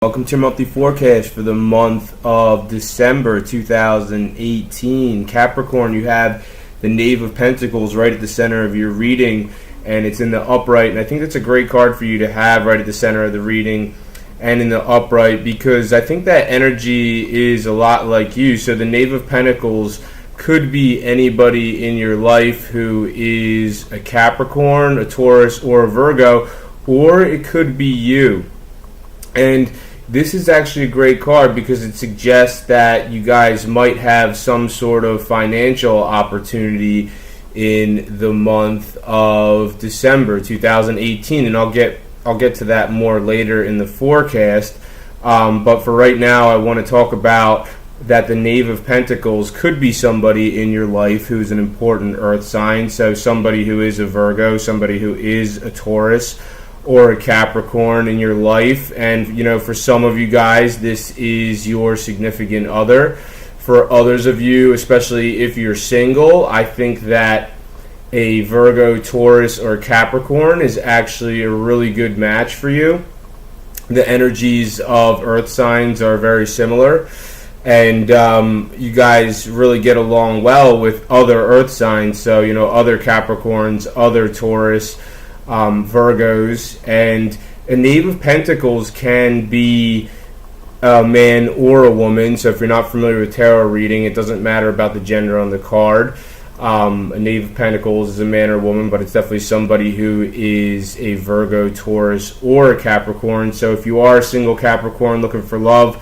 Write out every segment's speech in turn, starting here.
Welcome to your monthly forecast for the month of December 2018. Capricorn, you have the Knave of Pentacles right at the center of your reading, and it's in the upright. And I think that's a great card for you to have right at the center of the reading and in the upright, because I think that energy is a lot like you. So the Knave of Pentacles could be anybody in your life who is a Capricorn, a Taurus, or a Virgo, or it could be you. And this is actually a great card because it suggests that you guys might have some sort of financial opportunity in the month of December 2018, and I'll get to that more later in the forecast. But for right now, I want to talk about that the Knave of Pentacles could be somebody in your life who's an important earth sign. So somebody who is a Virgo, somebody who is a Taurus, or a Capricorn in your life. And for some of you guys, this is your significant other. For others of you, especially if you're single, I think that a Virgo, Taurus, or Capricorn is actually a really good match for you. The energies of earth signs are very similar, and you guys really get along well with other earth signs. So other Capricorns, other Taurus, Virgos. And a Knave of Pentacles can be a man or a woman. So if you're not familiar with tarot reading, it doesn't matter about the gender on the card. A Knave of Pentacles is a man or a woman, but it's definitely somebody who is a Virgo, Taurus, or a Capricorn. So if you are a single Capricorn looking for love,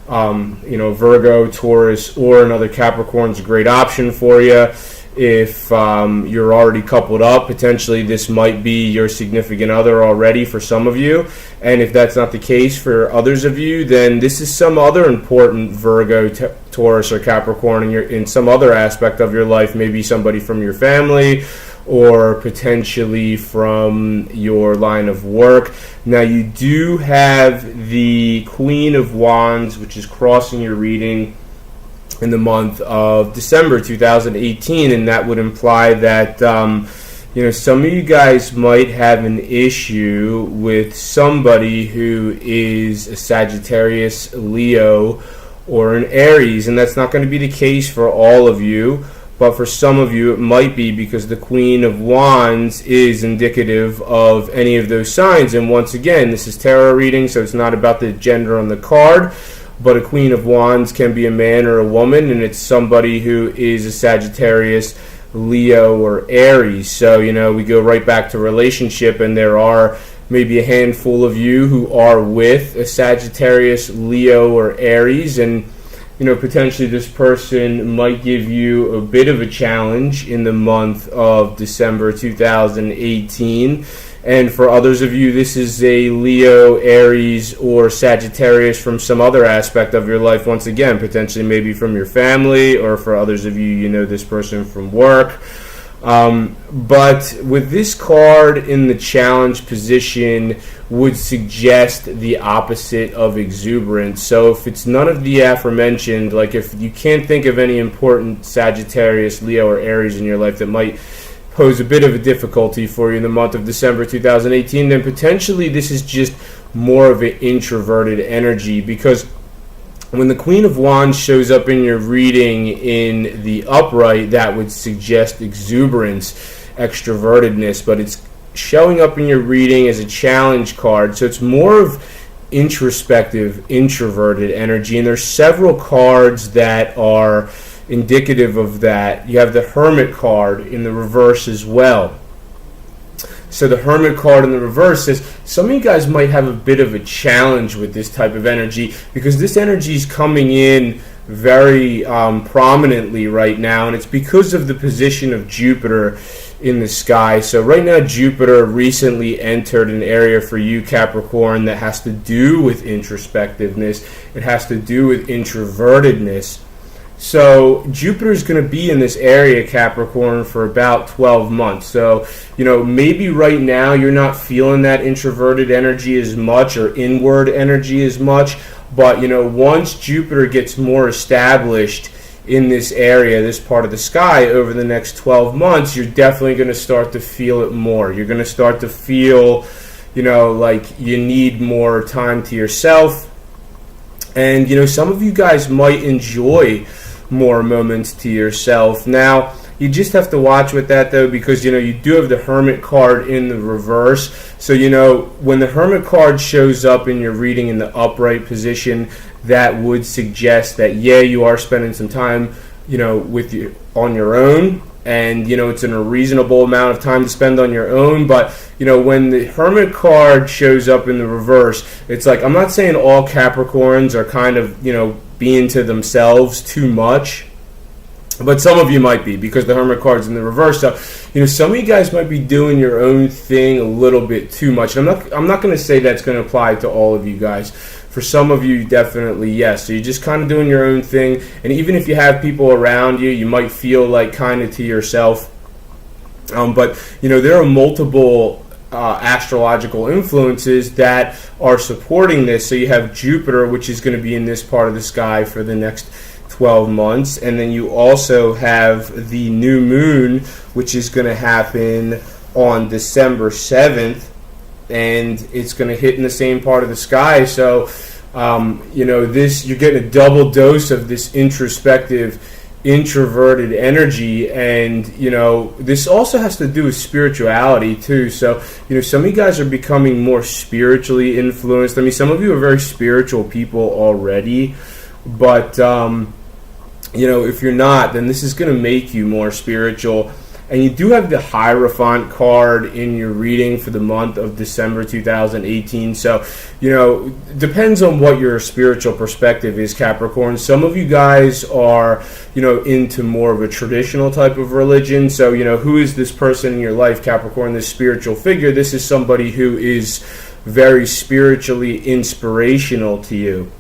Virgo, Taurus, or another Capricorn is a great option for you. If you're already coupled up, potentially this might be your significant other already for some of you. And if that's not the case for others of you, then this is some other important Virgo, Taurus, or Capricorn in some other aspect of your life. Maybe somebody from your family, or potentially from your line of work. Now, you do have the Queen of Wands, which is crossing your reading in the month of December 2018, and that would imply that some of you guys might have an issue with somebody who is a Sagittarius, Leo, or an Aries. And that's not going to be the case for all of you, but for some of you it might be, because the Queen of Wands is indicative of any of those signs. And once again, this is tarot reading, so it's not about the gender on the card. But a Queen of Wands can be a man or a woman, and it's somebody who is a Sagittarius, Leo, or Aries. So, we go right back to relationship, and there are maybe a handful of you who are with a Sagittarius, Leo, or Aries, and potentially this person might give you a bit of a challenge in the month of December 2018. And for others of you, this is a Leo, Aries, or Sagittarius from some other aspect of your life. Once again, potentially maybe from your family, or for others of you, this person from work. But with this card in the challenge position would suggest the opposite of exuberance. So if it's none of the aforementioned, like if you can't think of any important Sagittarius, Leo, or Aries in your life that might pose a bit of a difficulty for you in the month of December 2018, then potentially this is just more of an introverted energy. Because when the Queen of Wands shows up in your reading in the upright, that would suggest exuberance, extrovertedness, but it's showing up in your reading as a challenge card, so it's more of introspective, introverted energy. And there's several cards that are indicative of that. You have the Hermit card in the reverse as well. So the Hermit card in the reverse says some of you guys might have a bit of a challenge with this type of energy, because this energy is coming in very prominently right now, and it's because of the position of Jupiter in the sky. So right now, Jupiter recently entered an area for you, Capricorn, that has to do with introspectiveness. It has to do with introvertedness. So Jupiter is going to be in this area, Capricorn, for about 12 months. So, maybe right now you're not feeling that introverted energy as much, or inward energy as much. But, once Jupiter gets more established in this area, this part of the sky, over the next 12 months, you're definitely going to start to feel it more. You're going to start to feel, like you need more time to yourself. And, some of you guys might enjoy more moments to yourself. Now, you just have to watch with that, though, because, you do have the Hermit card in the reverse. So, when the Hermit card shows up in your reading in the upright position, that would suggest that, you are spending some time, with you on your own. And, it's in a reasonable amount of time to spend on your own. But, when the Hermit card shows up in the reverse, it's like, I'm not saying all Capricorns are kind of, being to themselves too much. But some of you might be, because the Hermit card's in the reverse. So, some of you guys might be doing your own thing a little bit too much. And I'm not going to say that's going to apply to all of you guys. For some of you, definitely yes. So you're just kind of doing your own thing. And even if you have people around you, you might feel like kind of to yourself. But, there are multiple astrological influences that are supporting this. So you have Jupiter, which is going to be in this part of the sky for the next 12 months. And then you also have the new moon, which is going to happen on December 7th. And it's going to hit in the same part of the sky. So, this, you're getting a double dose of this introspective, introverted energy. And, this also has to do with spirituality too. So, some of you guys are becoming more spiritually influenced. I mean, some of you are very spiritual people already. But, if you're not, then this is going to make you more spiritual. And you do have the Hierophant card in your reading for the month of December 2018. So, depends on what your spiritual perspective is, Capricorn. Some of you guys are, into more of a traditional type of religion. So, who is this person in your life, Capricorn, this spiritual figure? This is somebody who is very spiritually inspirational to you.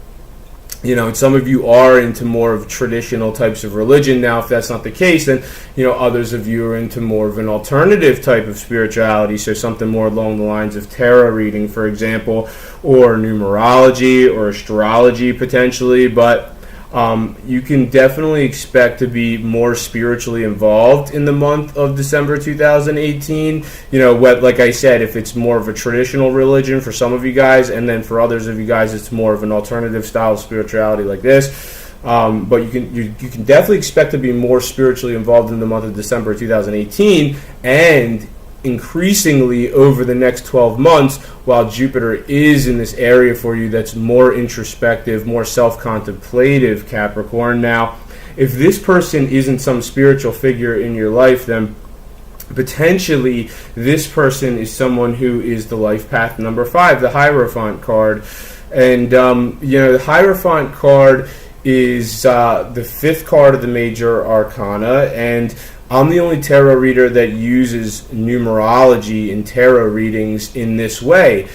And some of you are into more of traditional types of religion. Now, if that's not the case, then, others of you are into more of an alternative type of spirituality. So something more along the lines of tarot reading, for example, or numerology or astrology potentially. But you can definitely expect to be more spiritually involved in the month of December 2018. Like I said, if it's more of a traditional religion for some of you guys, and then for others of you guys, it's more of an alternative style of spirituality like this. But you can definitely expect to be more spiritually involved in the month of December 2018, and increasingly over the next 12 months, while Jupiter is in this area for you that's more introspective, more self-contemplative, Capricorn. Now, if this person isn't some spiritual figure in your life, then potentially this person is someone who is the life path number 5, the Hierophant card. And, the Hierophant card is the 5th card of the major arcana, and I'm the only tarot reader that uses numerology in tarot readings in this way.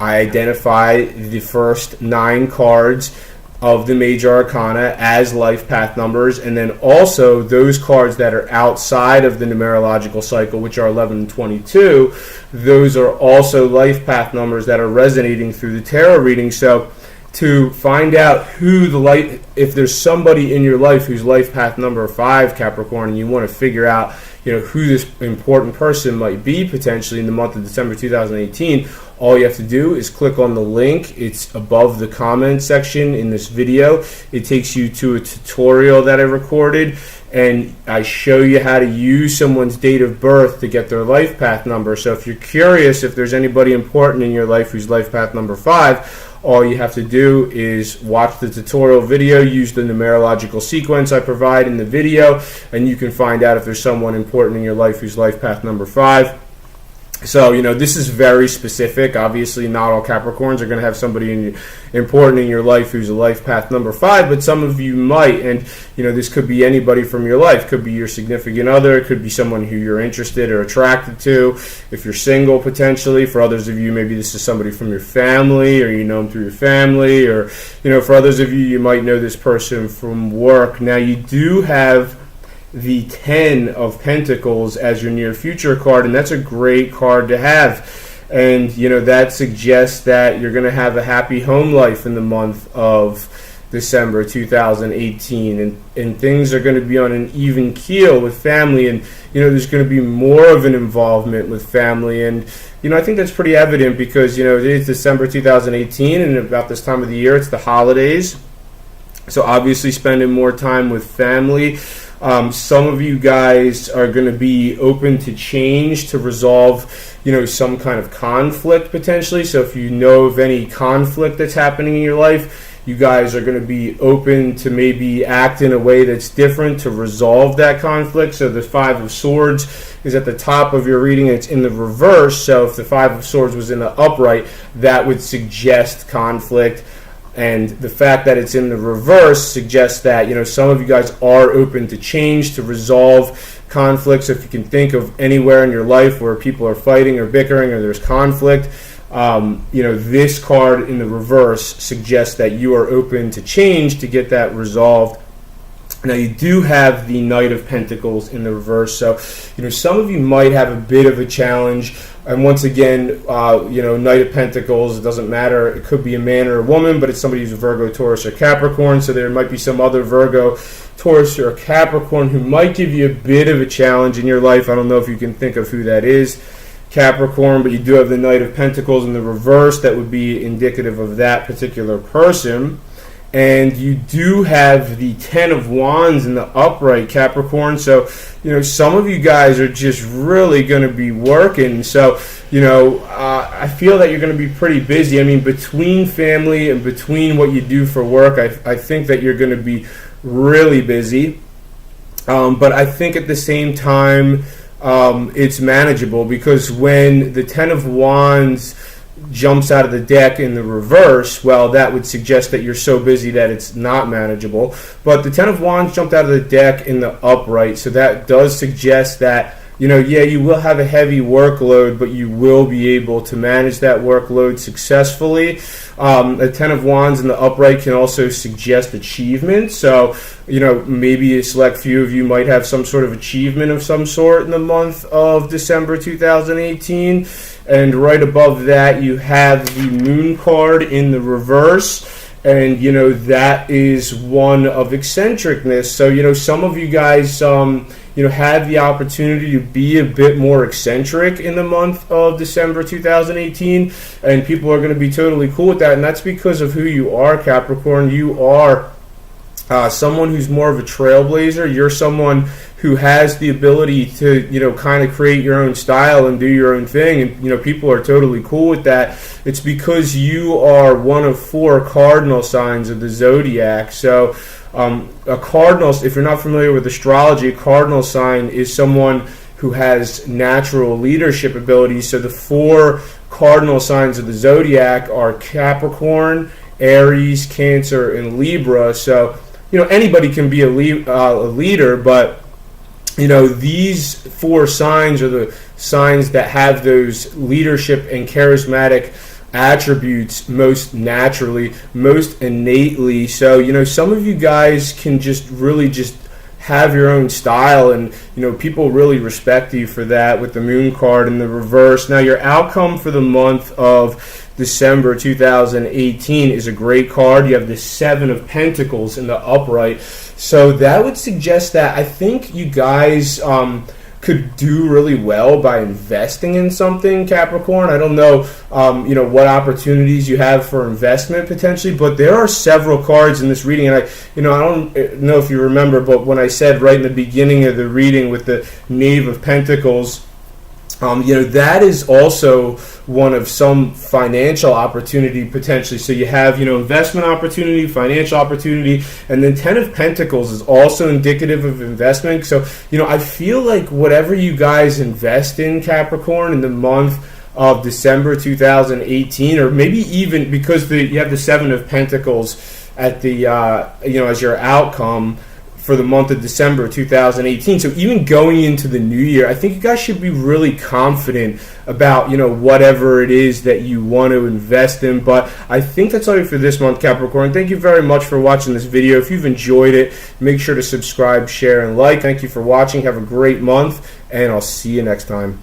I identify the first 9 cards of the major arcana as life path numbers, and then also those cards that are outside of the numerological cycle, which are 11 and 22, those are also life path numbers that are resonating through the tarot reading. So to find out if there's somebody in your life who's life path number 5, Capricorn, and you want to figure out, who this important person might be potentially in the month of December 2018, all you have to do is click on the link. It's above the comment section in this video. It takes you to a tutorial that I recorded, and I show you how to use someone's date of birth to get their life path number. So if you're curious if there's anybody important in your life who's life path number 5, all you have to do is watch the tutorial video, use the numerological sequence I provide in the video, and you can find out if there's someone important in your life who's life path number 5. So, this is very specific. Obviously, not all Capricorns are going to have somebody important in your life who's a life path number 5, but some of you might. And, this could be anybody from your life. Could be your significant other. It could be someone who you're interested or attracted to. If you're single, potentially. For others of you, maybe this is somebody from your family, or you know them through your family. Or, for others of you, you might know this person from work. Now, you do have the 10 of Pentacles as your near future card, and that's a great card to have. And that suggests that you're going to have a happy home life in the month of December 2018, and things are going to be on an even keel with family, and there's going to be more of an involvement with family. And I think that's pretty evident because it is December 2018, and about this time of the year it's the holidays, so obviously spending more time with family. Some of you guys are going to be open to change to resolve some kind of conflict potentially. So if you know of any conflict that's happening in your life, you guys are going to be open to maybe act in a way that's different to resolve that conflict. So the Five of Swords is at the top of your reading. It's in the reverse. So if the Five of Swords was in the upright, that would suggest conflict. And the fact that it's in the reverse suggests that some of you guys are open to change to resolve conflicts. If you can think of anywhere in your life where people are fighting or bickering or there's conflict, this card in the reverse suggests that you are open to change to get that resolved. Now you do have the Knight of Pentacles in the reverse, so some of you might have a bit of a challenge. And once again, Knight of Pentacles, it doesn't matter. It could be a man or a woman, but it's somebody who's a Virgo, Taurus, or Capricorn. So there might be some other Virgo, Taurus, or Capricorn who might give you a bit of a challenge in your life. I don't know if you can think of who that is, Capricorn, but you do have the Knight of Pentacles in the reverse. That would be indicative of that particular person. And you do have the Ten of Wands in the upright, Capricorn. So, some of you guys are just really going to be working. So, I feel that you're going to be pretty busy. I mean, between family and between what you do for work, I think that you're going to be really busy. But I think at the same time, it's manageable, because when the Ten of Wands jumps out of the deck in the reverse, well, that would suggest that you're so busy that it's not manageable. But the Ten of Wands jumped out of the deck in the upright, so that does suggest that you will have a heavy workload, but you will be able to manage that workload successfully. The Ten of Wands in the upright can also suggest achievement. So, maybe a select few of you might have some sort of achievement of some sort in the month of December 2018. And right above that, you have the Moon card in the reverse. And, that is one of eccentricness. So, some of you guys, had the opportunity to be a bit more eccentric in the month of December 2018, and people are going to be totally cool with that, and that's because of who you are, Capricorn. You are someone who's more of a trailblazer. You're someone who has the ability to, kind of create your own style and do your own thing, and, people are totally cool with that. It's because you are one of 4 cardinal signs of the zodiac. So, a cardinal, if you're not familiar with astrology, a cardinal sign is someone who has natural leadership abilities. So the 4 cardinal signs of the zodiac are Capricorn, Aries, Cancer, and Libra. So, anybody can be a leader, but, these 4 signs are the signs that have those leadership and charismatic attributes most naturally, most innately. So, some of you guys can just really just have your own style, and, people really respect you for that with the Moon card in the reverse. Now, your outcome for the month of December 2018 is a great card. You have the Seven of Pentacles in the upright. So that would suggest that I think you guys could do really well by investing in something, Capricorn. I don't know, what opportunities you have for investment potentially, but there are several cards in this reading, and I don't know if you remember, but when I said right in the beginning of the reading with the Knave of Pentacles, that is also one of some financial opportunity potentially. So you have, investment opportunity, financial opportunity, and then Ten of Pentacles is also indicative of investment. So, I feel like whatever you guys invest in, Capricorn, in the month of December 2018, or maybe even because you have the Seven of Pentacles at the, as your outcome for the month of December 2018. So even going into the new year, I think you guys should be really confident about, whatever it is that you want to invest in. But I think that's all for this month, Capricorn. Thank you very much for watching this video. If you've enjoyed it, make sure to subscribe, share, and like. Thank you for watching. Have a great month, and I'll see you next time.